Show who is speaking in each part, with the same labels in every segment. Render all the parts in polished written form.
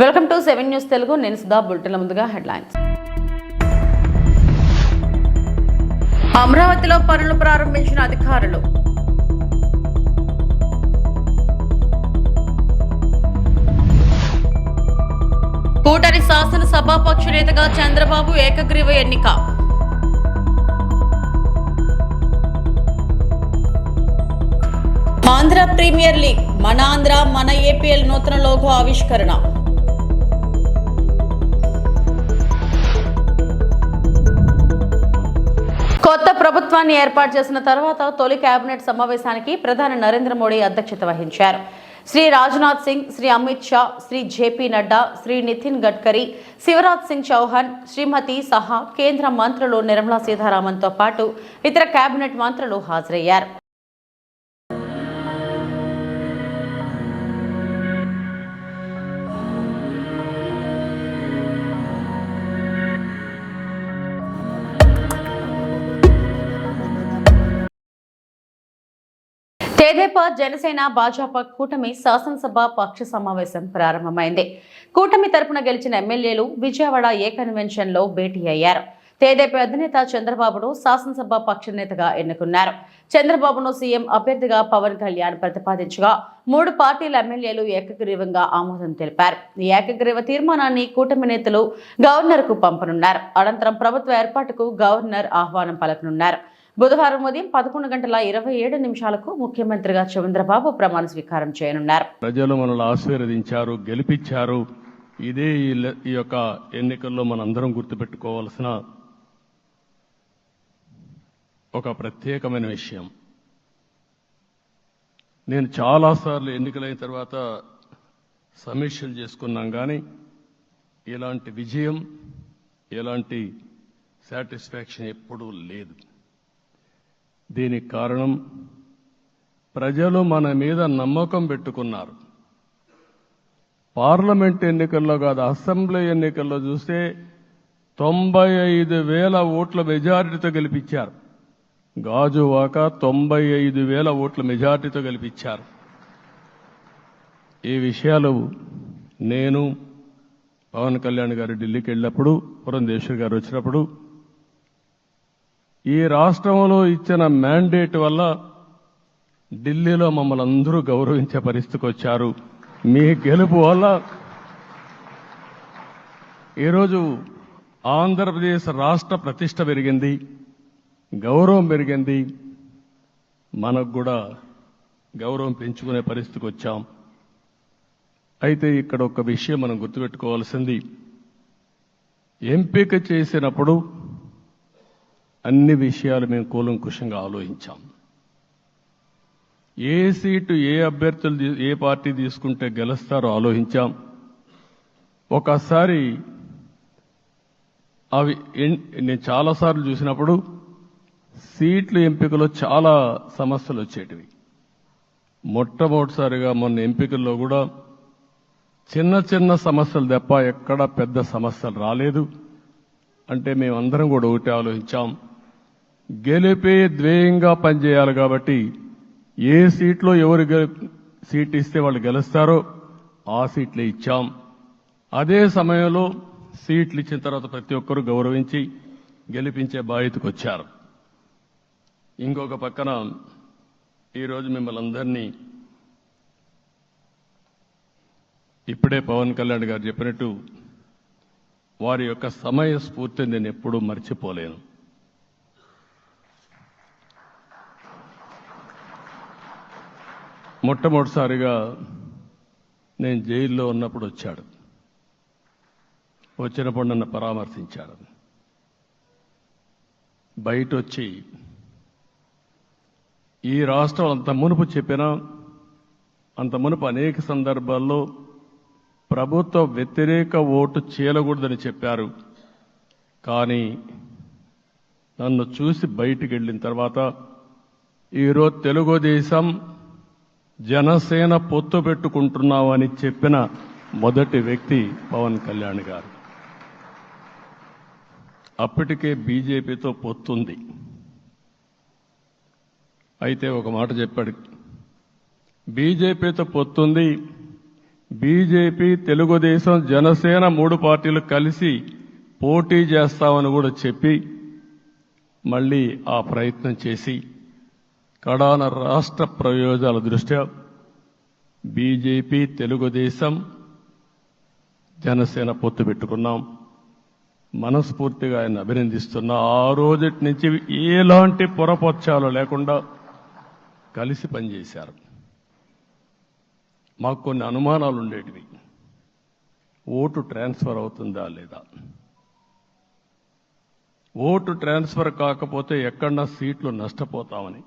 Speaker 1: Welcome to 7 news Telugu. నేను సుధా. బులెటిన్ల ముందుగా headlines. అమరావతిలో పనులు ప్రారంభించిన అధికారులు. కూటమి శాసనసభాపక్ష నేతగా చంద్రబాబు ఏకగ్రీవ ఎన్నిక. ఆంధ్ర ప్రీమియర్ లీగ్ మన ఆంధ్ర మన ఏపీఎల్ నూతన లోగో ఆవిష్కరణ. కొత్త ప్రభుత్వాన్ని ఏర్పాటు చేసిన తర్వాత తొలి కేబినెట్ సమావేశానికి ప్రధాని నరేంద్ర మోడీ అధ్యక్షత వహించారు. శ్రీ రాజ్నాథ్ సింగ్, శ్రీ అమిత్ షా, శ్రీ జేపీ నడ్డా, శ్రీ నితిన్ గడ్కరీ, శివరాజ్ సింగ్ చౌహాన్, శ్రీమతి సహా కేంద్ర మంత్రులు నిర్మలా సీతారామన్తో పాటు ఇతర కేబినెట్ మంత్రులు హాజరయ్యారు. తెదేపా, జనసేన, భాజపా కూటమి శాసనసభ పక్ష సమావేశం ప్రారంభమైంది. కూటమి తరపున గెలిచిన ఎమ్మెల్యేలు విజయవాడ ఏ కన్వెన్షన్ లో భేటీ అయ్యారు. తెదేపా అధినేత చంద్రబాబును శాసనసభ పక్ష నేతగా ఎన్నుకున్నారు. చంద్రబాబును సీఎం అభ్యర్థిగా పవన్ కళ్యాణ్ ప్రతిపాదించగా 3 పార్టీల ఎమ్మెల్యేలు ఏకగ్రీవంగా ఆమోదం తెలిపారు. ఈ ఏకగ్రీవ తీర్మానాన్ని కూటమి నేతలు గవర్నర్ కు పంపనున్నారు. అనంతరం ప్రభుత్వ ఏర్పాటుకు గవర్నర్ ఆహ్వానం పలకనున్నారు. బుధవారం ఉదయం 11:27 ముఖ్యమంత్రిగా చంద్రబాబు ప్రమాణ స్వీకారం చేయనున్నారు.
Speaker 2: ప్రజలు మనల్ని ఆశీర్వదించారు, గెలిపించారు. ఇదే ఈ యొక్క ఎన్నికల్లో మనందరం గుర్తుపెట్టుకోవాల్సిన ఒక ప్రత్యేకమైన విషయం. నేను చాలాసార్లు ఎన్నికలైన తర్వాత సమీక్షలు చేసుకున్నాం, కానీ ఇలాంటి విజయం, ఇలాంటి సాటిస్ఫాక్షన్ ఎప్పుడూ లేదు. దీనికి కారణం ప్రజలు మన మీద నమ్మకం పెట్టుకున్నారు. పార్లమెంట్ ఎన్నికల్లో కాదు, అసెంబ్లీ ఎన్నికల్లో చూస్తే 95,000 ఓట్ల మెజారిటీతో గెలిపించారు. గాజువాక 95,000 ఓట్ల మెజారిటీతో గెలిపించారు. ఈ విషయాలు నేను పవన్ కళ్యాణ్ గారు ఢిల్లీకి వెళ్ళినప్పుడు, పురంధేశ్వరి గారు వచ్చినప్పుడు, ఈ రాష్ట్రంలో ఇచ్చిన మ్యాండేట్ వల్ల ఢిల్లీలో మమ్మల్ని అందరూ గౌరవించే పరిస్థితికి వచ్చారు. మీ గెలుపు వల్ల ఈరోజు ఆంధ్రప్రదేశ్ రాష్ట్ర ప్రతిష్ట పెరిగింది, గౌరవం పెరిగింది. మనకు కూడా గౌరవం పెంచుకునే పరిస్థితికి వచ్చాం. అయితే ఇక్కడ ఒక విషయం మనం గుర్తుపెట్టుకోవాల్సింది, ఎంపిక చేసినప్పుడు అన్ని విషయాలు మేము కూలంకుషంగా ఆలోచించాం. ఏ సీటు ఏ అభ్యర్థులు ఏ పార్టీ తీసుకుంటే గెలుస్తారో ఆలోచించాం. ఒకసారి అవి నేను చాలాసార్లు చూసినప్పుడు సీట్ల ఎంపికలో చాలా సమస్యలు వచ్చేటివి. మొట్టమొదటిసారిగా మొన్న ఎంపికల్లో కూడా చిన్న చిన్న సమస్యలు తప్ప ఎక్కడ పెద్ద సమస్యలు రాలేదు. అంటే మేమందరం కూడా ఒకటి ఆలోచించాం, గెలిపే ధ్యేయంగా పనిచేయాలి. కాబట్టి ఏ సీట్లో ఎవరు సీట్ ఇస్తే వాళ్ళు గెలుస్తారో ఆ సీట్లే ఇచ్చాం. అదే సమయంలో సీట్లు ఇచ్చిన తర్వాత ప్రతి ఒక్కరూ గౌరవించి గెలిపించే బాధ్యతకు వచ్చారు. ఇంకొక పక్కన ఈరోజు మిమ్మల్ని అందరినీ ఇప్పుడే పవన్ కళ్యాణ్ గారు చెప్పినట్టు వారి యొక్క సమయ స్ఫూర్తిని నేను ఎప్పుడూ మర్చిపోలేను. మొట్టమొదటిసారిగా నేను జైల్లో ఉన్నప్పుడు వచ్చాడు. వచ్చినప్పుడు నన్ను పరామర్శించాడు. బయట వచ్చి ఈ రాష్ట్రం అంత మునుపు చెప్పినా, అంత మునుపు అనేక సందర్భాల్లో ప్రభుత్వ వ్యతిరేక ఓటు చీలకూడదని చెప్పారు. కానీ నన్ను చూసి బయటికి వెళ్ళిన తర్వాత ఈరోజు తెలుగుదేశం జనసేన పొత్తు పెట్టుకుంటున్నామని చెప్పిన మొదటి వ్యక్తి పవన్ కళ్యాణ్ గారు. అప్పటికే బీజేపీతో పొత్తుంది. అయితే ఒక మాట చెప్పాడు, బీజేపీతో పొత్తుంది, బీజేపీ, తెలుగుదేశం, జనసేన 3 పార్టీలు కలిసి పోటీ చేస్తామని కూడా చెప్పి మళ్ళీ ఆ ప్రయత్నం చేసి కడాన రాష్ట్ర ప్రయోజనాల దృష్ట్యా బీజేపీ, తెలుగుదేశం, జనసేన పొత్తు పెట్టుకున్నాం. మనస్ఫూర్తిగా ఆయన అభినందిస్తున్నా. ఆ రోజటి నుంచి ఎలాంటి పొరపక్షాలు లేకుండా కలిసి పనిచేశారు. మాకు కొన్ని అనుమానాలు ఉండేటివి. ఓటు ట్రాన్స్ఫర్ అవుతుందా లేదా, ఓటు ట్రాన్స్ఫర్ కాకపోతే ఎక్కడన్నా సీట్లు నష్టపోతామని.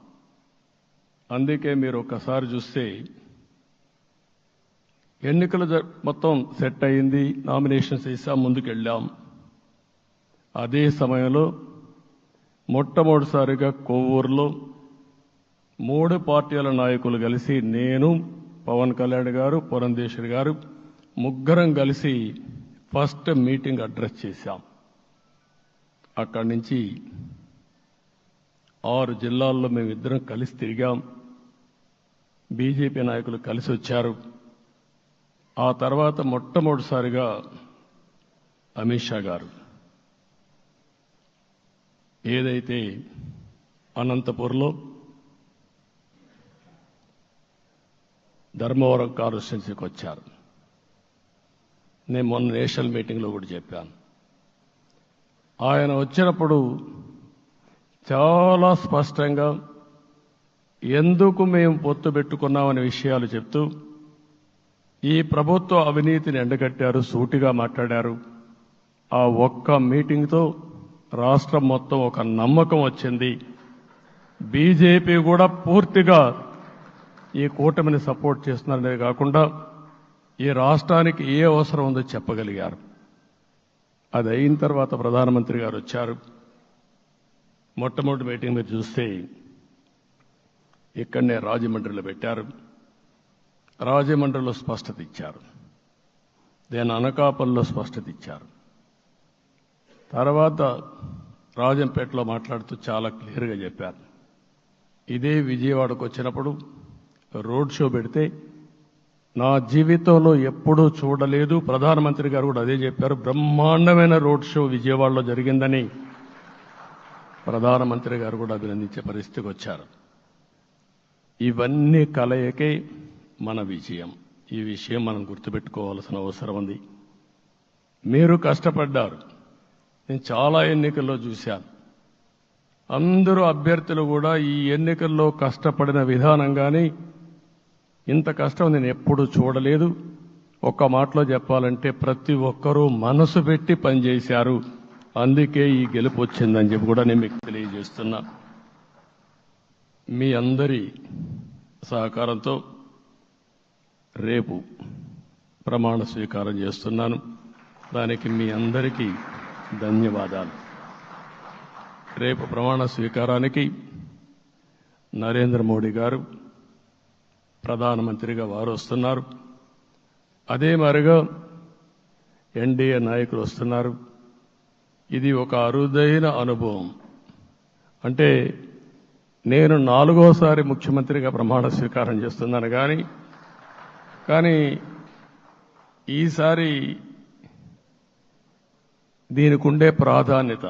Speaker 2: అందుకే మీరు ఒకసారి చూస్తే ఎన్నికలు మొత్తం సెట్ అయింది, నామినేషన్స్ వేసాం, ముందుకెళ్ళాం. అదే సమయంలో మొట్టమొదటిసారిగా కొవ్వూరులో 3 పార్టీల నాయకులు కలిసి, నేను, పవన్ కళ్యాణ్ గారు, పురంధేశ్వరి గారు, ముగ్గురం కలిసి ఫస్ట్ మీటింగ్ అడ్రస్ చేశాం. అక్కడి నుంచి 6 జిల్లాల్లో మేమిద్దరం కలిసి తిరిగాం. బీజేపీ నాయకులు కలిసి వచ్చారు. ఆ తర్వాత మొట్టమొదటిసారిగా అమిత్ షా గారు ఏదైతే అనంతపూర్లో ధర్మవరం కాన్స్టిట్యున్సీకి వచ్చారు. నేను మొన్న నేషనల్ మీటింగ్లో కూడా చెప్పాను. ఆయన వచ్చినప్పుడు చాలా స్పష్టంగా ఎందుకు మేము పొత్తు పెట్టుకున్నామనే విషయాలు చెప్తూ ఈ ప్రభుత్వ అవినీతిని ఎండగట్టారు, సూటిగా మాట్లాడారు. ఆ ఒక్క మీటింగ్తో రాష్ట్రం మొత్తం ఒక నమ్మకం వచ్చింది. బీజేపీ కూడా పూర్తిగా ఈ కూటమిని సపోర్ట్ చేస్తున్నారనే కాకుండా ఈ రాష్ట్రానికి ఏ అవసరం ఉందో చెప్పగలిగారు. అది అయిన తర్వాత ప్రధానమంత్రి గారు వచ్చారు. మొట్టమొదటి మీటింగ్ మీరు చూస్తే ఇక్కడనే రాజమండ్రిలో పెట్టారు. రాజమండ్రిలో స్పష్టత ఇచ్చారు. దేని అనకాపల్లిలో స్పష్టత ఇచ్చారు. తర్వాత రాజంపేటలో మాట్లాడుతూ చాలా క్లియర్గా చెప్పారు. ఇదే విజయవాడకు వచ్చినప్పుడు రోడ్ షో పెడితే నా జీవితంలో ఎప్పుడూ చూడలేదు, ప్రధానమంత్రి గారు కూడా అదే చెప్పారు, బ్రహ్మాండమైన రోడ్ షో విజయవాడలో జరిగిందని ప్రధానమంత్రి గారు కూడా అభినందించే పరిస్థితికి వచ్చారు. ఇవన్నీ కలయికే మన విజయం. ఈ విషయం మనం గుర్తుపెట్టుకోవాల్సిన అవసరం ఉంది. మీరు కష్టపడ్డారు. నేను చాలా ఎన్నికల్లో చూశాను. అందరూ అభ్యర్థులు కూడా ఈ ఎన్నికల్లో కష్టపడిన విధానం కానీ ఇంత కష్టం నేను ఎప్పుడూ చూడలేదు. ఒక్క మాటలో చెప్పాలంటే ప్రతి ఒక్కరూ మనసు పెట్టి పనిచేశారు. అందుకే ఈ గెలుపు వచ్చిందని చెప్పి కూడా నేను మీకు తెలియజేస్తున్నా. మీ అందరి సహకారంతో రేపు ప్రమాణ స్వీకారం చేస్తున్నాను. దానికి మీ అందరికీ ధన్యవాదాలు. రేపు ప్రమాణ స్వీకారానికి నరేంద్ర మోడీ గారు ప్రధానమంత్రిగా వారు వస్తున్నారు. అదే మరిగా ఎన్డీఏ నాయకులు వస్తున్నారు. ఇది ఒక అరుదైన అనుభవం. అంటే నేను 4వసారి ముఖ్యమంత్రిగా ప్రమాణ స్వీకారం చేస్తున్నాను కానీ ఈసారి దీనికి ఉండే ప్రాధాన్యత,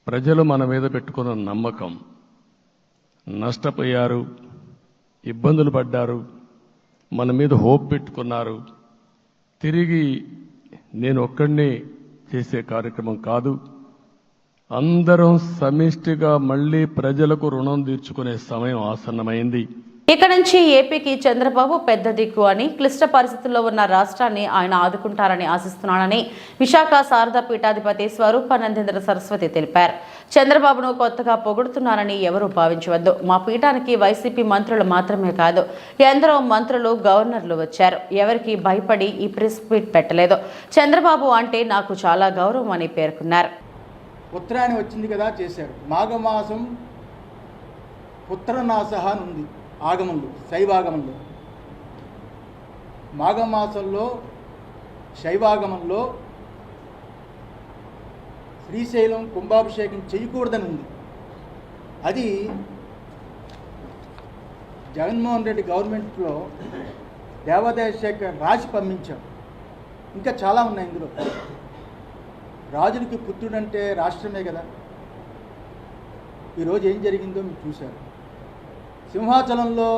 Speaker 2: ప్రజలు మన మీద పెట్టుకున్న నమ్మకం, నష్టపోయారు, ఇబ్బందులు పడ్డారు, మన మీద హోప్ పెట్టుకున్నారు. తిరిగి నేను ఒక్కడినే చేసే కార్యక్రమం కాదు. అందరం సమిష్టిగా మళ్లీ ప్రజలకు రుణం తీర్చుకునే సమయం ఆసన్నమైంది.
Speaker 1: ఇక నుంచి ఏపీకి చంద్రబాబు పెద్ద దిక్కు అని, క్లిష్ట పరిస్థితుల్లో ఉన్న రాష్ట్రాన్ని ఆయన ఆదుకుంటారని ఆశిస్తున్నానని విశాఖ శారదా పీఠాధిపతి స్వరూపానందేంద్ర సరస్వతి తెలిపారు. చంద్రబాబును కొత్తగా పొగుడుతున్నారని ఎవరూ భావించవద్దు. మా పీఠానికి వైసీపీ మంత్రులు మాత్రమే కాదు, ఎందరో మంత్రులు, గవర్నర్లు వచ్చారు. ఎవరికి భయపడి ఈ ప్రెస్ మీట్ పెట్టలేదు. చంద్రబాబు అంటే నాకు చాలా గౌరవం అని పేర్కొన్నారు.
Speaker 3: ఉత్తరాయణి వచ్చింది కదా చేశారు. మాఘమాసం పుత్రనాసహ అని ఉంది ఆగమంలో, శైవాగమంలో. మాఘమాసంలో శైవాగమంలో శ్రీశైలం కుంభాభిషేకం చేయకూడదని ఉంది. అది జగన్మోహన్ రెడ్డి గవర్నమెంట్లో దేవాదాయ శాఖ రాసి పంపించాం. ఇంకా చాలా ఉన్నాయి ఇందులో. రాజులకి పుత్రుడంటే రాష్ట్రమే కదా. ఈరోజు ఏం జరిగిందో మీరు చూశారు. సింహాచలంలో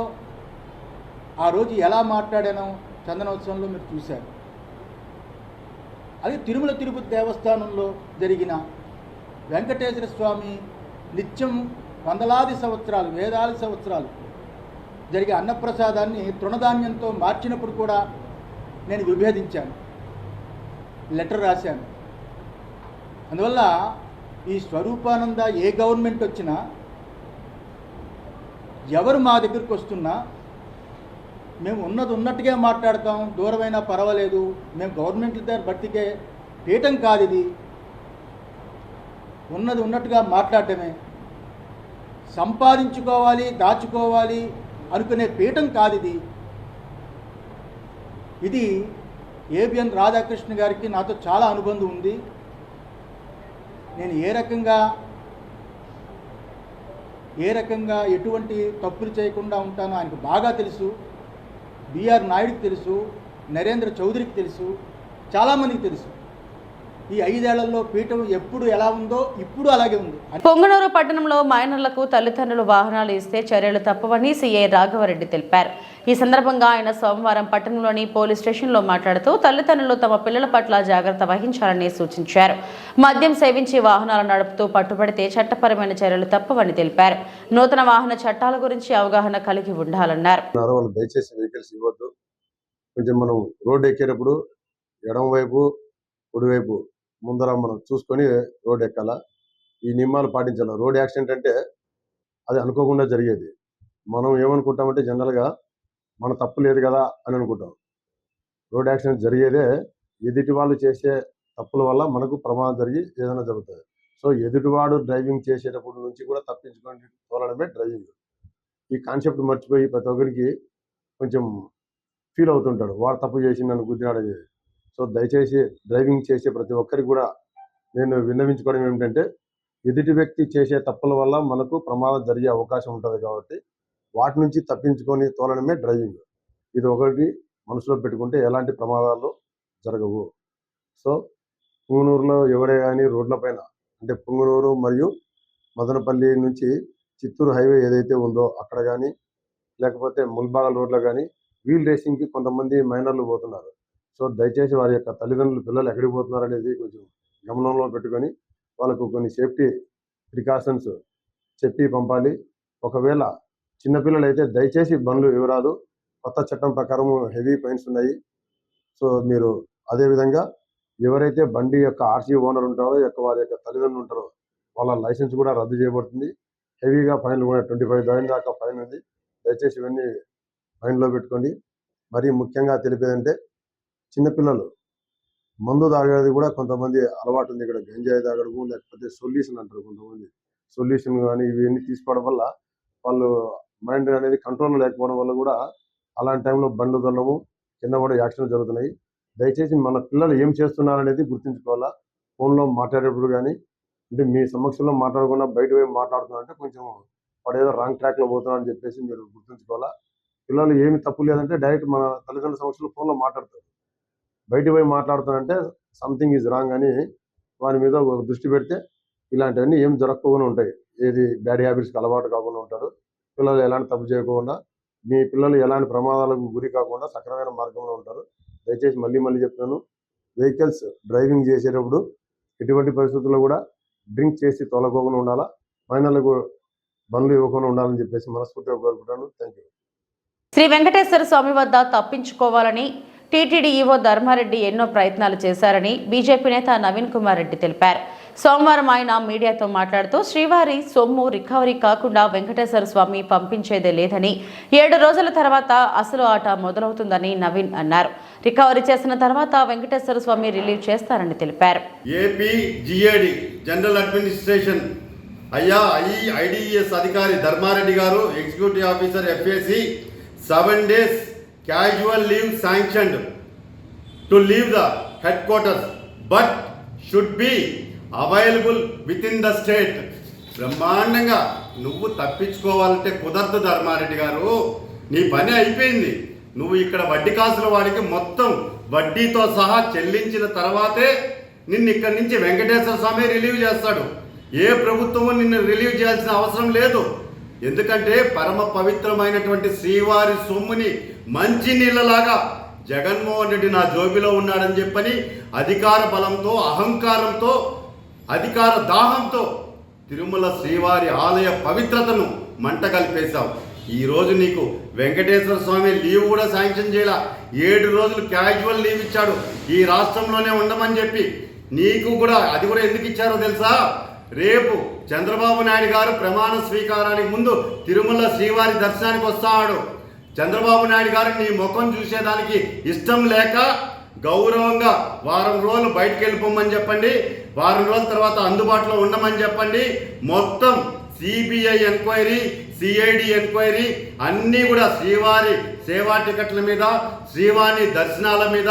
Speaker 3: ఆ రోజు ఎలా మాట్లాడానో చందనోత్సవంలో మీరు చూశారు. అది తిరుమల తిరుపతి దేవస్థానంలో జరిగిన వెంకటేశ్వర స్వామి నిత్యం వందలాది సంవత్సరాలు, వేలాది సంవత్సరాలు జరిగే అన్నప్రసాదాన్ని తృణధాన్యంతో మార్చినప్పుడు కూడా నేను విభేదించాను, లెటర్ రాశాను. అందువల్ల ఈ స్వరూపానంద ఏ గవర్నమెంట్ వచ్చినా, ఎవరు మా దగ్గరికి వస్తున్నా మేము ఉన్నది ఉన్నట్టుగా మాట్లాడతాం. దూరమైనా పర్వాలేదు, మేము గవర్నమెంట్ దగ్గర బతికే పీఠం కాదు ఇది. ఉన్నది ఉన్నట్టుగా మాట్లాడటమే. సంపాదించుకోవాలి, దాచుకోవాలి అనుకునే పీఠం కాదు ఇది. ఇది ఏబిఎన్ రాధాకృష్ణ గారికి నాతో చాలా అనుబంధం ఉంది. నేను ఏ రకంగా ఎటువంటి తప్పులు చేయకుండా ఉంటానో ఆయనకు బాగా తెలుసు. బిఆర్ నాయుడికి తెలుసు, నరేంద్ర చౌదరికి తెలుసు, చాలామందికి తెలుసు. ఈ 5 ఏళ్లలో పీఠం ఎప్పుడు ఎలా ఉందో ఇప్పుడు అలాగే ఉంది.
Speaker 1: పొంగనూరు పట్టణంలో మైనర్లకు తల్లిదండ్రులు వాహనాలు ఇస్తే చర్యలు తప్పవని సీఐ రాఘవరెడ్డి తెలిపారు. ఈ సందర్భంగా ఆయన సోమవారం పట్టణంలోని పోలీస్ స్టేషన్లో మాట్లాడుతూ తల్లిదండ్రులు తమ పిల్లల పట్ల జాగ్రత్త వహించాలని సూచించారు. మద్యం సేవించి వాహనాలు నడుపుతూ పట్టుబడితే చట్టపరమైన చర్యలు తప్పవని తెలిపారు. నూతన వాహన చట్టాల గురించి అవగాహన కలిగి ఉండాలన్నారు.
Speaker 4: దయచేసి వెహికల్స్ ఇవ్వద్దు. కొంచెం మనం రోడ్డు ఎక్కేటప్పుడు ఎడమ వైపు, కుడివైపు ముందర మనం చూసుకొని రోడ్ ఎక్కాల. ఈ నియమాలు పాటించాలి. రోడ్ యాక్సిడెంట్ అంటే అది అనుకోకుండా జరిగేది. మనం ఏమనుకుంటామంటే జనరల్గా మన తప్పు లేదు కదా అని అనుకుంటాం. రోడ్ యాక్సిడెంట్ జరిగేదే ఎదుటి వాళ్ళు చేసే తప్పుల వల్ల మనకు ప్రమాదం జరిగి ఏదైనా జరుగుతుంది. సో ఎదుటివాడు డ్రైవింగ్ చేసేటప్పుడు నుంచి కూడా తప్పించుకొని తోలడమే డ్రైవింగ్. ఈ కాన్సెప్ట్ మర్చిపోయి ప్రతి ఒక్కరికి కొంచెం ఫీల్ అవుతుంటాడు, వాడు తప్పు చేసి నన్ను గుద్దినాడని. సో దయచేసి డ్రైవింగ్ చేసే ప్రతి ఒక్కరికి కూడా నేను విన్నవించుకోవడం ఏమిటంటే, ఎదుటి వ్యక్తి చేసే తప్పుల వల్ల మనకు ప్రమాదం జరిగే అవకాశం ఉంటుంది కాబట్టి వాటి నుంచి తప్పించుకొని తోలడమే డ్రైవింగ్. ఇది ఒకటి మనసులో పెట్టుకుంటే ఎలాంటి ప్రమాదాలు జరగవు. సో పుంగనూరులో ఎవరే కానీ రోడ్లపైన, అంటే పుంగనూరు మరియు మదనపల్లి నుంచి చిత్తూరు హైవే ఏదైతే ఉందో అక్కడ కానీ, లేకపోతే ముల్బాగల్ రోడ్లో కానీ వీల్ రేసింగ్కి కొంతమంది మైనర్లు పోతున్నారు. సో దయచేసి వారి యొక్క తల్లిదండ్రులు పిల్లలు ఎక్కడికి పోతున్నారు అనేది కొంచెం గమనంలో పెట్టుకొని వాళ్ళకు కొన్ని సేఫ్టీ ప్రికాషన్స్ చెప్పి పంపాలి. ఒకవేళ చిన్నపిల్లలు అయితే దయచేసి బండ్లు ఇవ్వరాదు. కొత్త చట్టం ప్రకారం హెవీ ఫైన్స్ ఉన్నాయి. సో మీరు అదేవిధంగా ఎవరైతే బండి యొక్క ఆర్సీ ఓనర్ ఉంటారో, వారి యొక్క తల్లిదండ్రులు ఉంటారో వాళ్ళ లైసెన్స్ కూడా రద్దు చేయబడుతుంది. హెవీగా ఫైన్లు కూడా 25,000 దాకా ఫైన్ ఉంది. దయచేసి ఇవన్నీ మైండ్లో పెట్టుకోండి. మరీ ముఖ్యంగా తెలిపేదంటే, చిన్నపిల్లలు మందు తాగేది కూడా కొంతమంది అలవాటు ఉంది. ఇక్కడ గంజాయి తాగడము, లేకపోతే సొల్యూషన్ అంటారు కొంతమంది. సొల్యూషన్ కానీ ఇవన్నీ తీసుకోవడం వల్ల వాళ్ళు మైండ్ అనేది కంట్రోల్ లేకపోవడం వల్ల కూడా అలాంటి టైంలో బండ్లు తొలడము, కింద కూడా యాక్సిడెంట్ జరుగుతున్నాయి. దయచేసి మన పిల్లలు ఏం చేస్తున్నారనేది గుర్తుంచుకోవాలా. ఫోన్లో మాట్లాడేటప్పుడు కానీ, అంటే మీ సమక్షంలో మాట్లాడకుండా బయట పోయి మాట్లాడుతున్నారంటే కొంచెం వాడేదో రాంగ్ ట్రాక్లో పోతున్నారని చెప్పేసి మీరు గుర్తుంచుకోవాలా. పిల్లలు ఏమి తప్పు లేదంటే డైరెక్ట్ మన తల్లిదండ్రుల సమక్షంలో ఫోన్లో మాట్లాడతారు. బయట పోయి మాట్లాడుతానంటే సంథింగ్ ఈజ్ రాంగ్ అని వాని మీద ఒక దృష్టి పెడితే ఇలాంటివన్నీ ఏం జరగకుండా ఉంటాయి. ఏది బ్యాడ్ హ్యాబిట్స్కి అలవాటు కాకుండా ఉంటారు. పిల్లలు ఎలాంటి తప్పు చేయకుండా, మీ పిల్లలు ఎలాంటి ప్రమాదాలకు గురి కాకుండా సక్రమైన మార్గంలో ఉంటారు. దయచేసి మళ్ళీ చెప్తున్నాను, వెహికల్స్ డ్రైవింగ్ చేసేటప్పుడు ఎటువంటి పరిస్థితుల్లో కూడా డ్రింక్ చేసి తోలకోకుండా ఉండాలా. మైనర్లకు బండ్లు ఇవ్వకుండా ఉండాలని చెప్పేసి మనస్ఫూర్తిగా కోరుకుంటాను. Thank you.
Speaker 1: శ్రీ వెంకటేశ్వర స్వామి వద్ద తప్పించుకోవాలని టీటీడీ ఈవో ధర్మారెడ్డి ఎన్నో ప్రయత్నాలు చేశారని బీజేపీ నేత నవీన్ కుమార్ రెడ్డి తెలిపారు. సోమవారం ఆయన మీడియాతో మాట్లాడుతూ శ్రీవారి సొమ్ము రికవరీ కాకుండా వెంకటేశ్వర స్వామి పంపించేదే లేదని, 7 రోజుల తర్వాత అసలు ఆట మొదలవుతుందని నవీన్ అన్నారు. రికవరీ చేసిన తర్వాత వెంకటేశ్వర స్వామి రిలీవ్ చేస్తారని తెలిపారు.
Speaker 5: AP GAD general administration IDS అధికారి ధర్మారెడ్డి గారు, executive officer FAC 7 days casual leave sanctioned to leave the headquarters but should be available within the state. బ్రహ్మాండంగా నువ్వు తప్పించుకోవాలంటే కుదరదు ధర్మారెడ్డి గారు. నీ పని అయిపోయింది. నువ్వు ఇక్కడ వడ్డీ కాసుల వాడికి మొత్తం వడ్డీతో సహా చెల్లించిన తర్వాతే నిన్ను ఇక్కడి నుంచి వెంకటేశ్వర స్వామి రిలీవ్ చేస్తాడు. ఏ ప్రభుత్వము నిన్ను రిలీవ్ చేయాల్సిన అవసరం లేదు. ఎందుకంటే పరమ పవిత్రమైనటువంటి శ్రీవారి సొమ్ముని మంచి నీళ్ళలాగా జగన్మోహన్ రెడ్డి నా జోబిలో ఉన్నాడని చెప్పని అధికార బలంతో, అహంకారంతో, అధికార దాహంతో తిరుమల శ్రీవారి ఆలయ పవిత్రతను మంట కలిపేశావు. ఈరోజు నీకు వెంకటేశ్వర స్వామి లీవ్ కూడా శాంక్షన్ చేయాల. 7 రోజులు క్యాజువల్ లీవ్ ఇచ్చాడు ఈ రాష్ట్రంలోనే ఉండమని చెప్పి. నీకు కూడా అది కూడా ఎందుకు ఇచ్చారో తెలుసా? రేపు చంద్రబాబు నాయుడు గారు ప్రమాణ స్వీకారానికి ముందు తిరుమల శ్రీవారి దర్శనానికి వస్తాడు. చంద్రబాబు నాయుడు గారు నీ ముఖం చూసేదానికి ఇష్టం లేక గౌరవంగా వారం రోజులు బయటకు వెళ్ళిపోమని చెప్పండి, వారం రోజుల తర్వాత అందుబాటులో ఉండమని చెప్పండి. మొత్తం సిబిఐ ఎంక్వైరీ, సిఐడి ఎంక్వైరీ అన్నీ కూడా శ్రీవారి సేవా టికెట్ల మీద, శ్రీవారి దర్శనాల మీద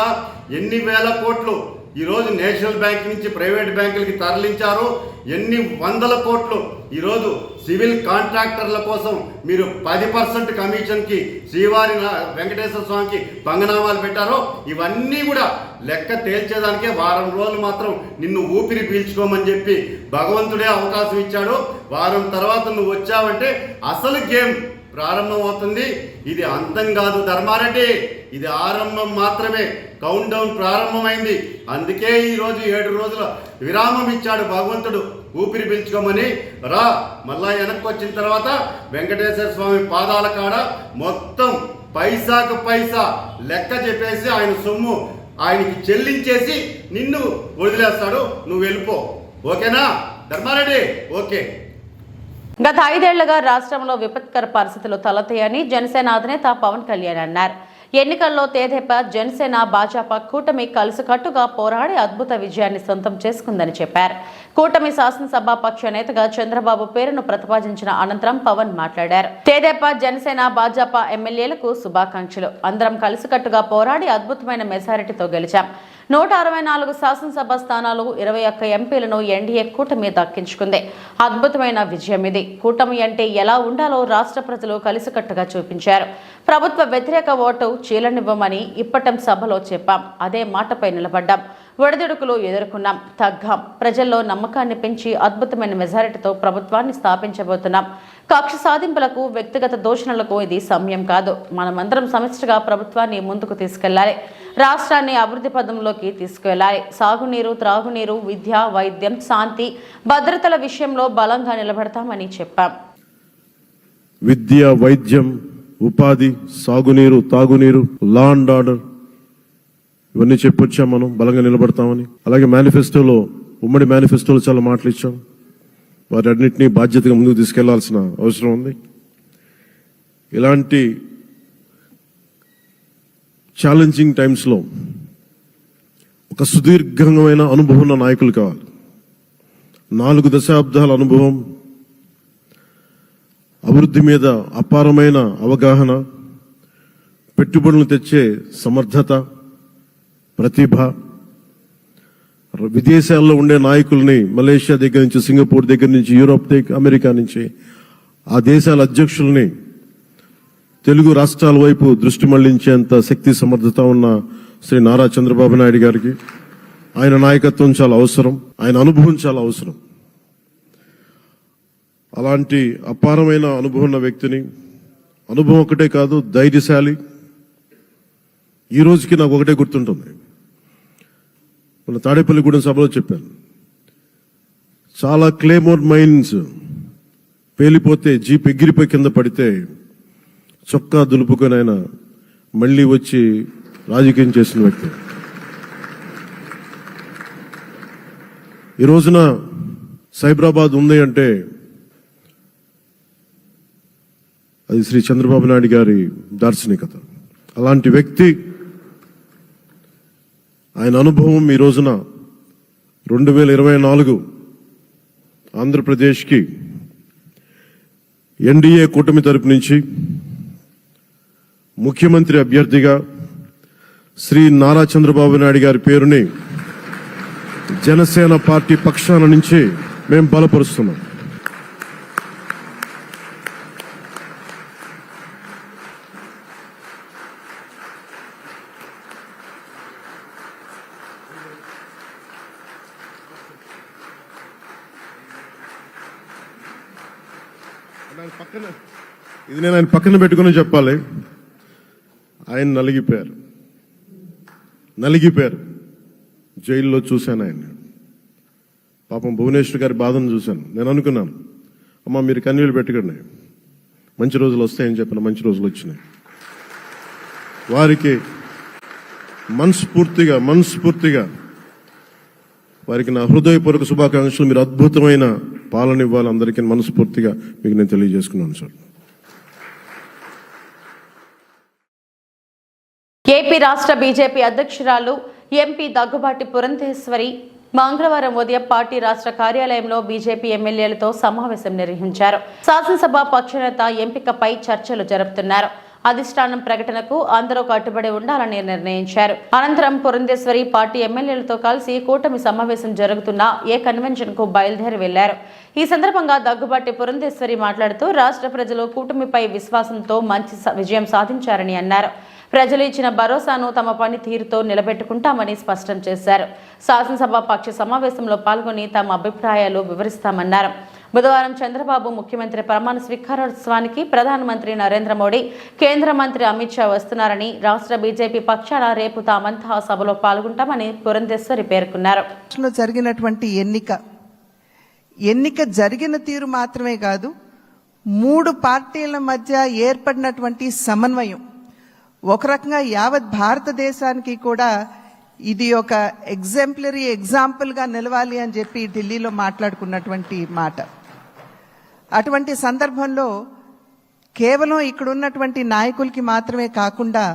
Speaker 5: ఎన్ని వేల కోట్లు ఈరోజు నేషనల్ బ్యాంక్ నుంచి ప్రైవేట్ బ్యాంకులకి తరలించారు, ఎన్ని వందల కోట్లు ఈరోజు సివిల్ కాంట్రాక్టర్ల కోసం మీరు 10% కమిషన్కి శ్రీవారి వెంకటేశ్వర స్వామికి పంగనామాలు పెట్టారో ఇవన్నీ కూడా లెక్క తేల్చేదానికే వారం రోజులు మాత్రం నిన్ను ఊపిరి పీల్చుకోమని చెప్పి భగవంతుడే అవకాశం ఇచ్చాడు. వారం తర్వాత నువ్వు వచ్చావంటే అసలు గేమ్ ప్రారంభం అవుతుంది. ఇది అంతం కాదు ధర్మారెడ్డి, ఇది ఆరంభం మాత్రమే. కౌంట్ డౌన్ ప్రారంభమైంది. అందుకే ఈరోజు 7 రోజుల విరామం ఇచ్చాడు భగవంతుడు ఊపిరి పీల్చుకోమని. రా మళ్ళా వెనక్కి వచ్చిన తర్వాత వెంకటేశ్వర స్వామి పాదాల కాడ మొత్తం పైసాకు పైసా లెక్క చెప్పేసి ఆయన సొమ్ము ఆయనకి చెల్లించేసి నిన్ను వదిలేస్తాడు. నువ్వు వెళ్ళిపో. ఓకేనా ధర్మారెడ్డి? ఓకే.
Speaker 1: గత 5 ఏళ్లుగా రాష్ట్రంలో విపత్కర పరిస్థితులు తలెత్తాయని జనసేన అధినేత పవన్ కళ్యాణ్ అన్నారు. ఎన్నికల్లో తెదేపా, జనసేన, భాజపా కూటమి కలిసికట్టుగా పోరాడి అద్భుత విజయాన్ని సొంతం చేసుకుందని చెప్పారు. కూటమి శాసనసభ పక్ష నేతగా చంద్రబాబు పేరును ప్రతిపాదించిన అనంతరం పవన్ మాట్లాడారు. తెదేపా, జనసేన, భాజపా ఎమ్మెల్యేలకు శుభాకాంక్షలు. అందరం కలిసికట్టుగా పోరాడి అద్భుతమైన మెజారిటీతో గెలిచాం. 164 శాసనసభ స్థానాలు, 21 ఎంపీలను ఎన్డీఏ కూటమి దక్కించుకుంది. అద్భుతమైన విజయం ఇది. కూటమి అంటే ఎలా ఉండాలో రాష్ట్ర ప్రజలు కలిసికట్టుగా చూపించారు. ప్రభుత్వ వ్యతిరేక ఓటు చీలనివ్వమని ఇప్పటం సభలో చెప్పాం. అదే మాటపై నిలబడ్డాం. ఒడిదుడుకులు ఎదుర్కొన్నాం, తగ్గాం. ప్రజల్లో నమ్మకాన్ని పెంచి అద్భుతమైన మెజారిటీతో ప్రభుత్వాన్ని స్థాపించబోతున్నాం. కక్ష సాధింపులకు, వ్యక్తిగత దూషణలకు ఇది సమయం కాదు. మనమందరం సమిష్టిగా ప్రభుత్వాన్ని ముందుకు తీసుకెళ్లాలి. రాష్ట్రాన్ని అభివృద్ధి పదంలోకి తీసుకెళ్లాలి. సాగునీరు, త్రాగునీరు, విద్య, వైద్యం, శాంతి, భద్రతల విషయంలో బలంగా నిలబడతామని చెప్పాం.
Speaker 6: విద్య, వైద్యం, ఉపాధి, సాగునీరు, తాగునీరు, లా అండ్ ఆర్డర్ ఇవన్నీ చెప్పొచ్చాం. మనం బలంగా నిలబడతామని. అలాగే మేనిఫెస్టోలో, ఉమ్మడి మేనిఫెస్టోలో చాలా మాటలు ఇచ్చాం. వారి అన్నింటినీ బాధ్యతగా ముందుకు తీసుకెళ్లాల్సిన అవసరం ఉంది. ఇలాంటి ఛాలెంజింగ్ టైమ్స్లో ఒక సుదీర్ఘమైన అనుభవం ఉన్న నాయకులు కావాలి. 4 దశాబ్దాల అనుభవం, అభివృద్ధి మీద అపారమైన అవగాహన, పెట్టుబడులు తెచ్చే సమర్థత, ప్రతిభ. విదేశాల్లో ఉండే నాయకుల్ని మలేషియా దగ్గర నుంచి, సింగపూర్ దగ్గర నుంచి, యూరోప్ దగ్గర, అమెరికా నుంచి ఆ దేశాల అధ్యక్షుల్ని తెలుగు రాష్ట్రాల వైపు దృష్టి మళ్లించేంత శక్తి, సమర్థత ఉన్న శ్రీ నారా చంద్రబాబు నాయుడు గారికి ఆయన నాయకత్వం చాలా అవసరం, ఆయన అనుభవం చాలా అవసరం. అలాంటి అపారమైన అనుభవం ఉన్న వ్యక్తిని, అనుభవం ఒకటే కాదు, ధైర్యశాలి. ఈ రోజుకి నాకు ఒకటే గుర్తుంటుంది. మన తాడేపల్లిగూడెం సభలో చెప్పాను, చాలా క్లేమోర్ మైన్స్ పేలిపోతే, జీప్ ఎగిరిపోయి కింద పడితే చొక్కా దులుపుకొని ఆయన మళ్ళీ వచ్చి రాజకీయం చేసిన వ్యక్తి. ఈ రోజున సైబరాబాద్ ఉంది అంటే అది శ్రీ చంద్రబాబు నాయుడు గారి దార్శనికత. అలాంటి వ్యక్తి, ఆయన అనుభవం ఈ రోజున 2024 ఆంధ్రప్రదేశ్కి ఎన్డీఏ కూటమి తరపు నుంచి ముఖ్యమంత్రి అభ్యర్థిగా శ్రీ నారా చంద్రబాబు నాయుడు గారి పేరుని జనసేన పార్టీ పక్షాన నుంచి మేము బలపరుస్తున్నాం. ఇది నేను ఆయన పక్కన పెట్టుకుని చెప్పాలి. ఆయన నలిగిపోయారు. జైల్లో చూశాను ఆయన. పాపం భువనేశ్వర్ గారి బాధను చూశాను. నేను అనుకున్నాను, అమ్మ మీరు కన్నీళ్ళు పెట్టకండి, మంచి రోజులు వస్తాయని చెప్పిన మంచి రోజులు వచ్చినాయి. వారికి మనస్ఫూర్తిగా వారికి నా హృదయపూర్వక శుభాకాంక్షలు. మీరు అద్భుతమైన పాలన ఇవ్వాలి అందరికీ మనస్ఫూర్తిగా మీకు నేను తెలియజేసుకున్నాను సార్.
Speaker 1: ఏపీ రాష్ట్ర బీజేపీ అధ్యక్షురాలు ఎంపీ దగ్గుబాటి పురంధేశ్వరి మంగళవారం ఉదయం పార్టీ రాష్ట్ర కార్యాలయంలో బీజేపీ ఎమ్మెల్యేలతో సమావేశం నిర్వహించారు. శాసనసభ పక్షనేత ఎంపికపై చర్చలు జరుపుతున్నారు. అధిష్టానం ప్రకటనకు అందరూ కట్టుబడి ఉండాలని నిర్ణయించారు. అనంతరం పురంధేశ్వరి పార్టీ ఎమ్మెల్యేలతో కలిసి కూటమి సమావేశం జరుగుతున్న ఏ కన్వెన్షన్ కు బయలుదేరి వెళ్లారు. ఈ సందర్భంగా దగ్గుబాటి పురంధేశ్వరి మాట్లాడుతూ రాష్ట్ర ప్రజలు కూటమిపై విశ్వాసంతో మంచి విజయం సాధించారని అన్నారు. ప్రజలు ఇచ్చిన భరోసాను తమ పని తీరుతో నిలబెట్టుకుంటామని స్పష్టం చేశారు. శాసనసభ పక్ష సమావేశంలో పాల్గొని తమ అభిప్రాయాలు వివరిస్తామన్నారు. బుధవారం చంద్రబాబు ముఖ్యమంత్రి ప్రమాణ స్వీకారోత్సవానికి ప్రధానమంత్రి నరేంద్ర మోడీ, కేంద్ర మంత్రి అమిత్ షా వస్తున్నారని, రాష్ట్ర బీజేపీ పక్షాన రేపు తామంతా సభలో పాల్గొంటామని పురంధేశ్వరి పేర్కొన్నారు.
Speaker 7: జరిగినటువంటి ఎన్నిక జరిగిన తీరు మాత్రమే కాదు, 3 పార్టీల మధ్య ఏర్పడినటువంటి సమన్వయం ఒక రకంగా యావత్ భారతదేశానికి కూడా ఇది ఒక ఎగ్జాంపుల్గా నిలవాలి అని చెప్పి ఢిల్లీలో మాట్లాడుకున్నటువంటి మాట. అటువంటి సందర్భంలో కేవలం ఇక్కడ ఉన్నటువంటి నాయకులకి మాత్రమే కాకుండా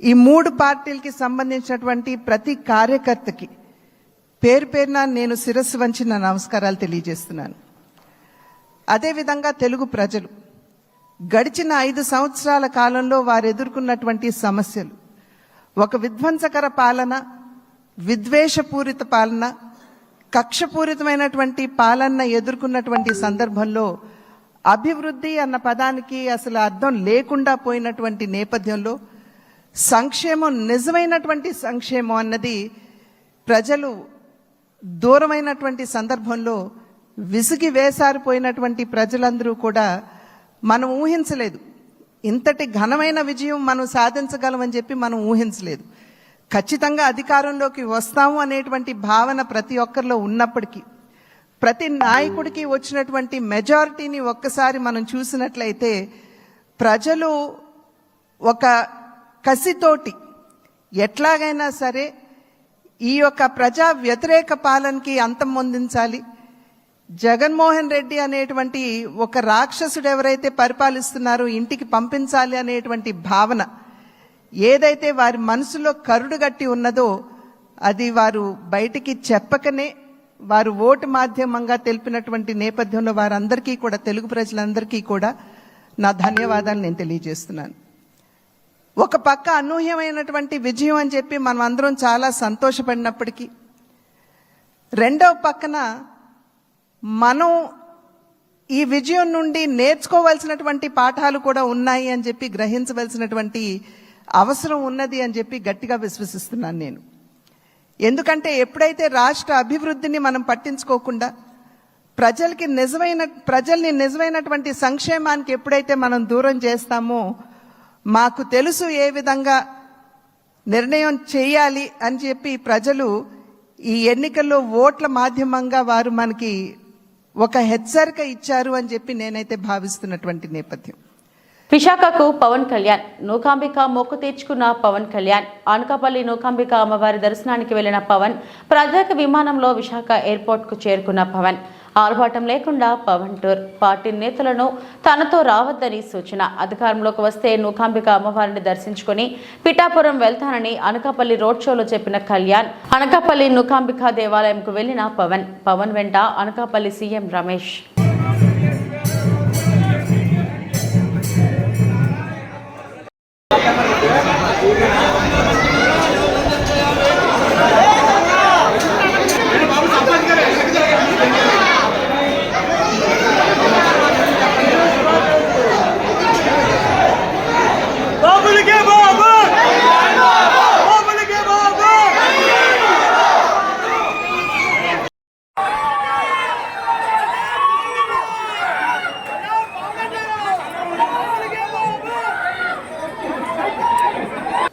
Speaker 7: ఈ 3 పార్టీలకి సంబంధించినటువంటి ప్రతి కార్యకర్తకి పేరున నేను శిరస్సు వంచి నా నమస్కారాలు తెలియజేస్తున్నాను. అదేవిధంగా తెలుగు ప్రజలు గడిచిన 5 సంవత్సరాల కాలంలో వారు ఎదుర్కొన్నటువంటి సమస్యలు, ఒక విధ్వంసకర పాలన, విద్వేషపూరిత పాలన, కక్షపూరితమైనటువంటి పాలన ఎదుర్కొన్నటువంటి సందర్భంలో అభివృద్ధి అన్న పదానికి అసలు అర్థం లేకుండా పోయినటువంటి నేపథ్యంలో సంక్షేమం, నిజమైనటువంటి సంక్షేమం అన్నది ప్రజలు దూరమైనటువంటి సందర్భంలో విసిగి వేసారిపోయినటువంటి ప్రజలందరూ కూడా మనం ఊహించలేదు. ఇంతటి ఘనమైన విజయం మనం సాధించగలమని చెప్పి మనం ఊహించలేదు. ఖచ్చితంగా అధికారంలోకి వస్తాము అనేటువంటి భావన ప్రతి ఒక్కరిలో ఉన్నప్పటికీ, ప్రతి నాయకుడికి వచ్చినటువంటి మెజారిటీని ఒక్కసారి మనం చూసినట్లయితే ప్రజలు ఒక కసితోటి ఎట్లాగైనా సరే ఈ యొక్క ప్రజా వ్యతిరేక పాలనకి అంతం పొందించాలి, జగన్మోహన్ రెడ్డి అనేటువంటి ఒక రాక్షసుడు ఎవరైతే పరిపాలిస్తున్నారో ఇంటికి పంపించాలి అనేటువంటి భావన ఏదైతే వారి మనసులో కరుడుగట్టి ఉన్నదో అది వారు బయటికి చెప్పకనే వారు ఓటు మాధ్యమంగా తెలిపినటువంటి నేపథ్యంలో వారందరికీ కూడా, తెలుగు ప్రజలందరికీ కూడా నా ధన్యవాదాలు నేను తెలియజేస్తున్నాను. ఒక పక్క అనూహ్యమైనటువంటి విజయం అని చెప్పి మనం అందరం చాలా సంతోషపడినప్పటికీ, రెండవ పక్కన మనం ఈ విజయం నుండి నేర్చుకోవాల్సినటువంటి పాఠాలు కూడా ఉన్నాయి అని చెప్పి గ్రహించవలసినటువంటి అవసరం ఉన్నది అని చెప్పి గట్టిగా విశ్వసిస్తున్నాను నేను. ఎందుకంటే ఎప్పుడైతే రాష్ట్ర అభివృద్ధిని మనం పట్టించుకోకుండా ప్రజల్ని నిజమైనటువంటి సంక్షేమానికి ఎప్పుడైతే మనం దూరం చేస్తామో, మాకు తెలుసు ఏ విధంగా నిర్ణయం చేయాలి అని చెప్పి ప్రజలు ఈ ఎన్నికల్లో ఓట్ల మాధ్యమంగా వారు మనకి ఒక హెచ్చరిక ఇచ్చారు అని చెప్పి నేనైతే భావిస్తున్నటువంటి నేపథ్యం.
Speaker 1: విశాఖకు పవన్ కళ్యాణ్. నూకాంబిక మొక్కు తీర్చుకున్న పవన్ కళ్యాణ్. అనకాపల్లి నూకాంబిక అమ్మవారి దర్శనానికి వెళ్లిన పవన్ ప్రత్యేక విమానంలో విశాఖ ఎయిర్పోర్ట్ కు చేరుకున్న పవన్ ఆర్భాటం లేకుండా పవన్ టూర్. పార్టీ నేతలను తనతో రావద్దని సూచన. అధికారంలోకి వస్తే నూకాంబిక అమ్మవారిని దర్శించుకుని పిఠాపురం వెళ్తానని అనకాపల్లి రోడ్ షోలో చెప్పిన కళ్యాణ్ అనకాపల్లి నూకాంబిక దేవాలయంకు వెళ్లిన పవన్ వెంట అనకాపల్లి సీఎం రమేష్.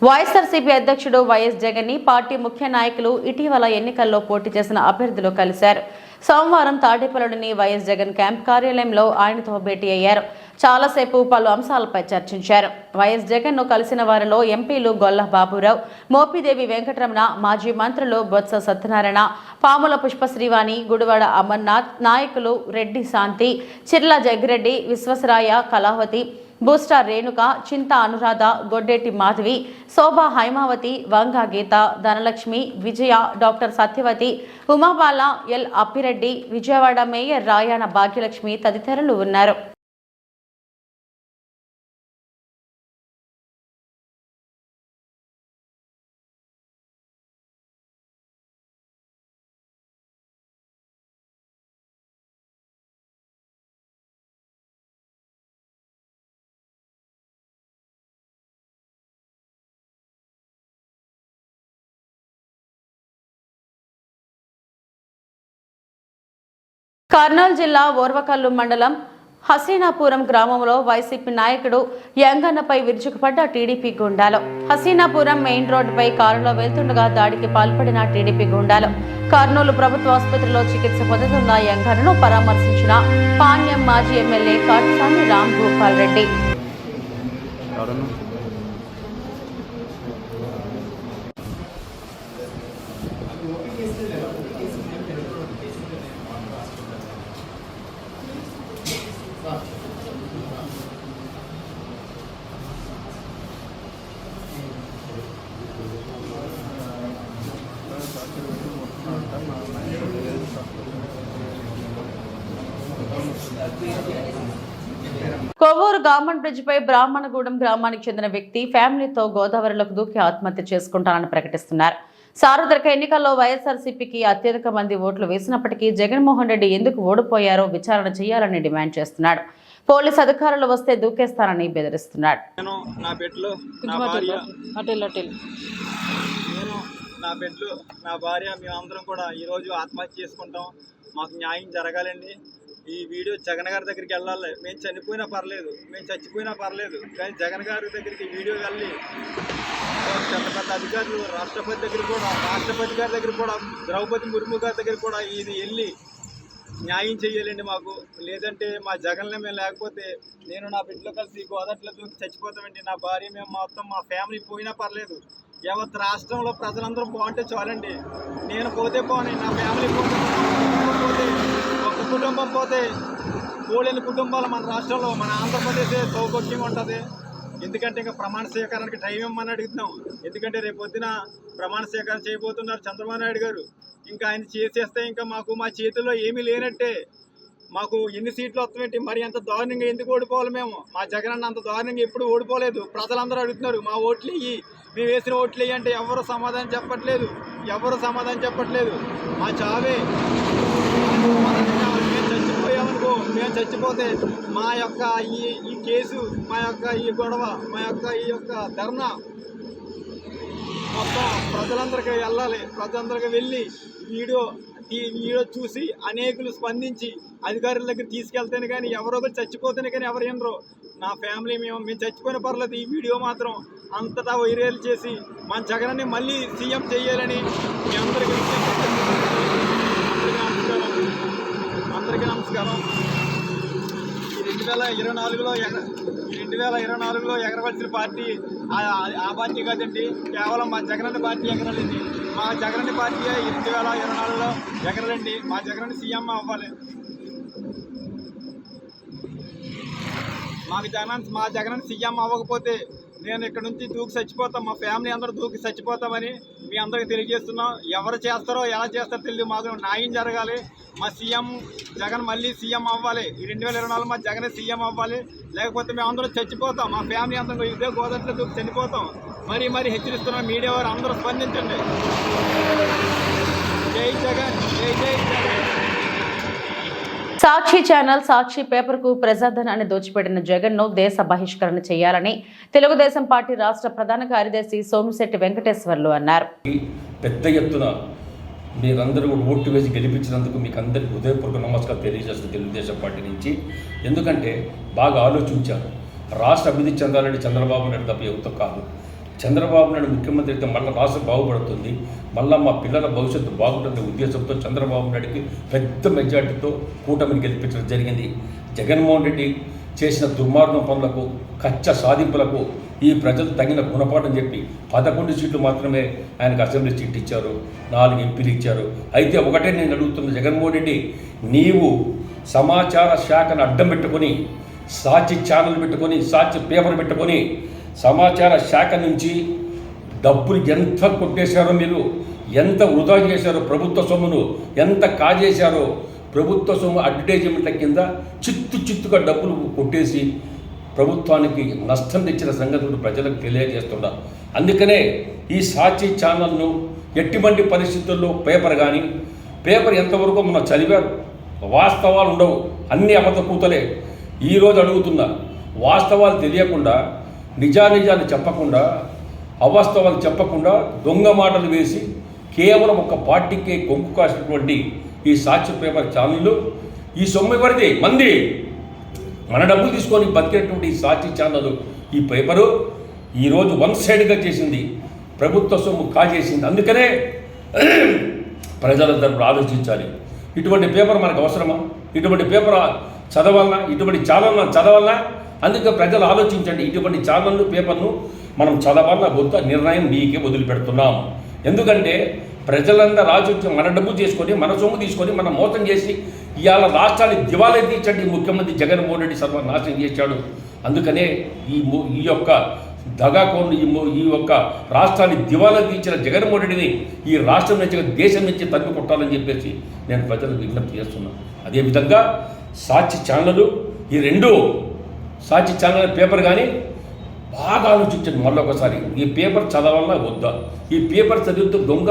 Speaker 1: వైఎస్ఆర్సీపీ అధ్యక్షుడు వైఎస్ జగన్ ని పార్టీ ముఖ్య నాయకులు ఇటీవల ఎన్నికల్లో పోటీ చేసిన అభ్యర్థులు కలిశారు. సోమవారం తాడేపల్లిలోని వైఎస్ జగన్ క్యాంప్ కార్యాలయంలో ఆయనతో భేటీ అయ్యారు. చాలాసేపు పలు అంశాలపై చర్చించారు. వైఎస్ జగన్ ను కలిసిన వారిలో ఎంపీలు గొల్ల బాబురావు, మోపిదేవి వెంకటరమణ, మాజీ మంత్రులు బొత్స సత్యనారాయణ, పాముల పుష్పశ్రీవాణి, గుడివాడ అమర్నాథ్, నాయకులు రెడ్డి శాంతి, చిర్ల జగ్గిరెడ్డి, విశ్వసరాయ, కళావతి, బూస్టార్ Renuka, Chinta Anuradha, Goddeti Madhavi, Shobha Haimavathi, Vanga Geetha, Dhanalakshmi, Vijaya, doctor Satyavathi, Umabala, L Appireddy, Vijayawada mayor Rayana Bhagyalakshmi తదితరులు ఉన్నారు. కర్నూలు జిల్లా ఓర్వకల్లు మండలం హసీనాపురం గ్రామంలో వైసీపీ నాయకుడు యంగన్నపై విరుచుకుపడ్డ టీడీపీ గుండాలు. హసీనాపురం మెయిన్ రోడ్డుపై కారులో వెళ్తుండగా దాడికి పాల్పడిన టీడీపీ గుండాలు. కర్నూలు ప్రభుత్వ ఆసుపత్రిలో చికిత్స పొందుతున్న యంగన్నను పరామర్శించిన పాణ్యం మాజీ MLA Katasani Ram Gopal Reddy. Kovvur government bridge పై బ్రాహ్మణగూడెం గ్రామానికి చెందిన వ్యక్తి ఫ్యామిలీతో గోదావరిలోకి దూకి ఆత్మహత్య చేసుకుంటానని ప్రకటిస్తున్నారు. సార్వత్రిక ఎన్నికల్లో వైఎస్ఆర్సీపీకి అత్యధిక మంది ఓట్లు వేసినప్పటికీ జగన్మోహన్ రెడ్డి ఎందుకు ఓడిపోయారో విచారణ చేయాలని డిమాండ్ చేస్తున్నాడు. పోలీసు అధికారులు వస్తే దూకేస్తానని బెదిరిస్తున్నాడు.
Speaker 8: నా భార్య మేమందరం కూడా ఈరోజు ఆత్మహత్య చేసుకుంటాం. మాకు న్యాయం జరగాలండి. ఈ వీడియో జగన్ గారి దగ్గరికి వెళ్ళాలి. మేము చనిపోయినా పర్లేదు, మేము చచ్చిపోయినా పర్లేదు, కానీ జగన్ గారి దగ్గరికి వీడియో వెళ్ళి పెద్ద పెద్ద అధికారులు రాష్ట్రపతి గారి దగ్గర కూడా ద్రౌపది ముర్ము గారి దగ్గర కూడా ఇది వెళ్ళి న్యాయం చేయాలండి మాకు. లేదంటే మా జగన్లో మేము లేకపోతే నేను నా బిడ్డలో కలిసి గోదావరిలో దూకి చచ్చిపోతామండి. నా భార్య మేము మొత్తం మా ఫ్యామిలీ పోయినా పర్లేదు. యావత్ రాష్ట్రంలో ప్రజలందరూ బాగుంటే చాలండి. నేను పోతే పోనీ, నా ఫ్యామిలీ పోతే, ఒక కుటుంబం పోతే పోలేని కుటుంబాలు మన రాష్ట్రంలో, మన ఆంధ్రప్రదేశ్ సౌకర్యంగా ఉంటుంది. ఎందుకంటే ఇంకా ప్రమాణ స్వీకారానికి టైం ఇవ్వమని అడుగుతున్నాం. ఎందుకంటే రేపు పొద్దున ప్రమాణ స్వీకారం చేయబోతున్నారు చంద్రబాబు నాయుడు గారు. ఇంకా ఆయన చేసేస్తే ఇంకా మాకు మా చేతుల్లో ఏమీ లేనట్టే. మాకు ఎన్ని సీట్లు వస్తామేంటి? మరి అంత దారుణంగా ఎందుకు ఓడిపోవాలి? మేము మా జగన్ అన్న అంత దారుణంగా ఎప్పుడు ఓడిపోలేదు. ప్రజలందరూ అడుగుతున్నారు మా ఓట్లు ఇయ్యి, మేము వేసిన ఓట్లు ఇయ్యి అంటే ఎవరు సమాధానం చెప్పట్లేదు. మా చావే మేము చచ్చిపోయామనుకో, మేము చచ్చిపోతే మా యొక్క ఈ కేసు, మా యొక్క ఈ గొడవ, మా యొక్క ఈ యొక్క ధర్నా మొత్తం ప్రజలందరికీ వెళ్ళాలి. ప్రజలందరికీ వెళ్ళి వీడియో చూసి అనేకులు స్పందించి అధికారుల దగ్గర తీసుకెళ్తేనే కానీ, ఎవరో ఒకరు చచ్చిపోతేనే కానీ ఎవరు వినరు. నా ఫ్యామిలీ మేము చచ్చిపోయిన పర్లేదు. ఈ వీడియో మాత్రం అంతటా వైరల్ చేసి మన జగన్ని మళ్ళీ సీఎం చేయాలని మీ అందరికీ నమస్కారం. ఈ 2024లో ఎగరవలసిన పార్టీ ఆ పార్టీ కాదండి. కేవలం మా జగనన్న పార్టీ ఎగరలేదు. మా జగనన్న పార్టీ 2024లో ఎగరలండి. మా జగనన్న సీఎం అవ్వాలి. మా జగనన్న సీఎం అవ్వకపోతే నేను ఇక్కడ నుంచి దూకి చచ్చిపోతాం, మా ఫ్యామిలీ అందరూ దూకి చచ్చిపోతామని మీ అందరికీ తెలియజేస్తున్నాం. ఎవరు చేస్తారో ఎలా చేస్తారో తెలియదు. మాకు న్యాయం జరగాలి. మా సీఎం జగన్ మళ్ళీ సీఎం అవ్వాలి. ఈ 2024 మా జగన్ సీఎం అవ్వాలి. లేకపోతే మేము అందరూ చచ్చిపోతాం. మా ఫ్యామిలీ అందరూ ఇదే గోదావరిలో దూకి చనిపోతాం. మరీ హెచ్చరిస్తున్నాం. మీడియా వారు అందరూ స్పందించండి. జై జగన్, జై జగన్.
Speaker 1: సాక్షి ఛానల్, సాక్షి పేపర్కు ప్రజాధనాన్ని దోచిపెట్టిన జగన్ను దేశ బహిష్కరణ చేయాలని తెలుగుదేశం పార్టీ రాష్ట్ర ప్రధాన కార్యదర్శి సోమిశెట్టి వెంకటేశ్వర్లు అన్నారు.
Speaker 9: పెద్ద ఎత్తున మీరందరూ ఓటు వేసి గెలిపించినందుకు మీకు అందరికీ హృదయపూర్వక నమస్కారం తెలియజేస్తుంది తెలుగుదేశం పార్టీ నుంచి. ఎందుకంటే బాగా ఆలోచించారు. రాష్ట్ర అభివృద్ధి చెందాలంటే చంద్రబాబు నాయుడు తప్ప ఎవరితో కాదు. చంద్రబాబు నాయుడు ముఖ్యమంత్రి అయితే మళ్ళీ రాష్ట్రం బాగుపడుతుంది, మళ్ళీ మా పిల్లల భవిష్యత్తు బాగుంటుంది ఉద్దేశంతో చంద్రబాబు నాయుడికి పెద్ద మెజార్టీతో కూటమిని గెలిపించడం జరిగింది. జగన్మోహన్ రెడ్డి చేసిన దుర్మార్గం పనులకు, కచ్చ సాధింపులకు ఈ ప్రజలు తగిన గుణపాఠం చెప్పి 11 సీట్లు మాత్రమే ఆయనకు అసెంబ్లీ సీట్ ఇచ్చారు, 4 ఎంపీలు ఇచ్చారు. అయితే ఒకటే నేను అడుగుతున్న జగన్మోహన్ రెడ్డి, నీవు సమాచార శాఖను అడ్డం పెట్టుకొని, సాక్షి ఛానల్ పెట్టుకొని, సాక్షి పేపర్ పెట్టుకొని సమాచార శాఖ నుంచి డబ్బులు ఎంత కొట్టేశారో, మీరు ఎంత వృధా చేశారో, ప్రభుత్వ సొమ్మును ఎంత కాజేశారో, ప్రభుత్వ సొమ్ము అడ్వర్టైజ్మెంట్ల కింద చిత్తుగా డబ్బులు కొట్టేసి ప్రభుత్వానికి నష్టం తెచ్చిన సంగతులు ప్రజలకు తెలియజేస్తున్నారు. అందుకనే ఈ సాక్షి ఛానల్ను ఎటువంటి పరిస్థితుల్లో పేపర్ ఎంతవరకు మనం చదివారు, వాస్తవాలు ఉండవు, అన్ని అబద్ధ కూతలే. ఈరోజు అడుగుతున్నా, వాస్తవాలు తెలియకుండా, నిజానిజాలు చెప్పకుండా, అవాస్తవాలు చెప్పకుండా దొంగ మాటలు వేసి కేవలం ఒక పార్టీకే కొంకు కాసినటువంటి ఈ సాక్షి పేపర్ ఛానళ్ళు ఈ సొమ్ము ఎవరిది? మంది మన డబ్బులు తీసుకొని బతికేటువంటి ఈ సాక్షి ఛానల్, ఈ పేపరు ఈరోజు వన్ సైడ్గా చేసింది, ప్రభుత్వ సొమ్ము కాజేసింది. అందుకనే ప్రజలందరూ ఆలోచించాలి, ఇటువంటి పేపర్ మనకు అవసరమా? ఇటువంటి పేపర్ చదవాలన్నా? ఇటువంటి ఛానల్ చదవాలన్నా? అందుకే ప్రజలు ఆలోచించండి, ఇటువంటి ఛానళ్ళు పేపర్ను మనం చదవాలన్నా వద్దా నిర్ణయం మీకే వదిలిపెడుతున్నాం. ఎందుకంటే ప్రజలందరూ ఆలోచించి మన డబ్బు చేసుకొని, మన సొమ్ము తీసుకొని, మనం మోసం చేసి ఇవాళ రాష్ట్రాన్ని దివాలా తీర్చండి ముఖ్యమంత్రి జగన్మోహన్ రెడ్డి సర్వనాశనం చేశాడు. అందుకనే ఈ యొక్క దగాకోను, ఈ యొక్క రాష్ట్రాన్ని దివాలా తీర్చిన జగన్మోహన్ రెడ్డిని ఈ రాష్ట్రం నుంచి, దేశం నుంచి తరిమి కొట్టాలని చెప్పేసి నేను ప్రజలకు విజ్ఞప్తి చేస్తున్నాను. అదేవిధంగా సాక్షి ఛానళ్ళు, ఈ రెండు సాక్షి ఛానల్ పేపర్ కానీ బాగా ఆలోచించండి మళ్ళొకసారి, ఈ పేపర్ చదవాలన్నా వద్దా? ఈ పేపర్ చదివితే దొంగ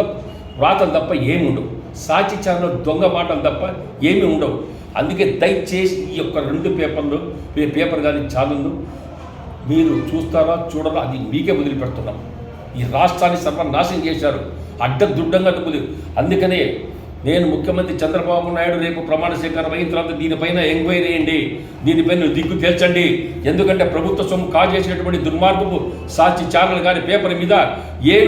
Speaker 9: రాతలు తప్ప ఏమి ఉండవు, సాక్షి ఛానల్ దొంగ మాటలు తప్ప ఏమీ ఉండవు. అందుకే దయచేసి ఈ యొక్క 2 పేపర్లు, పేపర్ కానీ ఛానళ్ళు మీరు చూస్తారా చూడరా అది మీకే వదిలిపెడుతున్నాం. ఈ రాష్ట్రాన్ని సర్వనాశనం చేశారు, అడ్డదుడ్డంగా డబ్బులు. అందుకనే నేను ముఖ్యమంత్రి చంద్రబాబు నాయుడు రేపు ప్రమాణ స్వీకారం అయిన తర్వాత దీనిపైన ఎంక్వైరీ చేయండి, దీనిపైన దిగ్గు తేల్చండి. ఎందుకంటే ప్రభుత్వ సొమ్ము కాజేసినటువంటి దుర్మార్గపు సాక్షి ఛానల్ కానీ పేపర్ మీద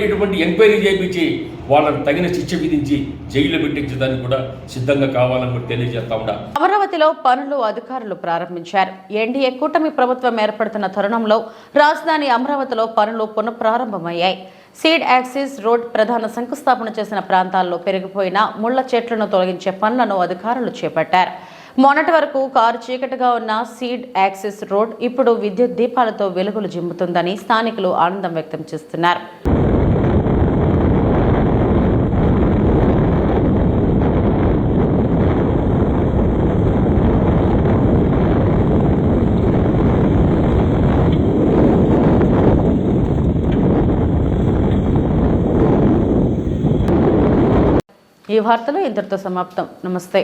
Speaker 9: ఇటువంటి ఎంక్వైరీ చేయించి వాళ్ళని తగిన శిక్ష విధించి జైలు పెట్టించడానికి కూడా సిద్ధంగా కావాలని తెలియజేస్తా ఉన్నా.
Speaker 1: అమరావతిలో పనులు అధికారులు ప్రారంభించారు. ఎన్డీఏ కూటమి ప్రభుత్వం ఏర్పడుతున్న తరుణంలో రాజధాని అమరావతిలో పనులు పునఃప్రారంభమయ్యాయి. సీడ్ యాక్సిస్ రోడ్ ప్రధాన శంకుస్థాపన చేసిన ప్రాంతాల్లో పెరిగిపోయిన ముళ్ల చెట్లను తొలగించే పనులను అధికారులు చేపట్టారు. మొన్నటి వరకు కారు చీకటిగా ఉన్న సీడ్ యాక్సిస్ రోడ్ ఇప్పుడు విద్యుత్ దీపాలతో వెలుగులు జిమ్ముతుందని స్థానికులు ఆనందం వ్యక్తం చేస్తున్నారు. ఈ వార్తలు ఇంతటితో సమాప్తం. నమస్తే.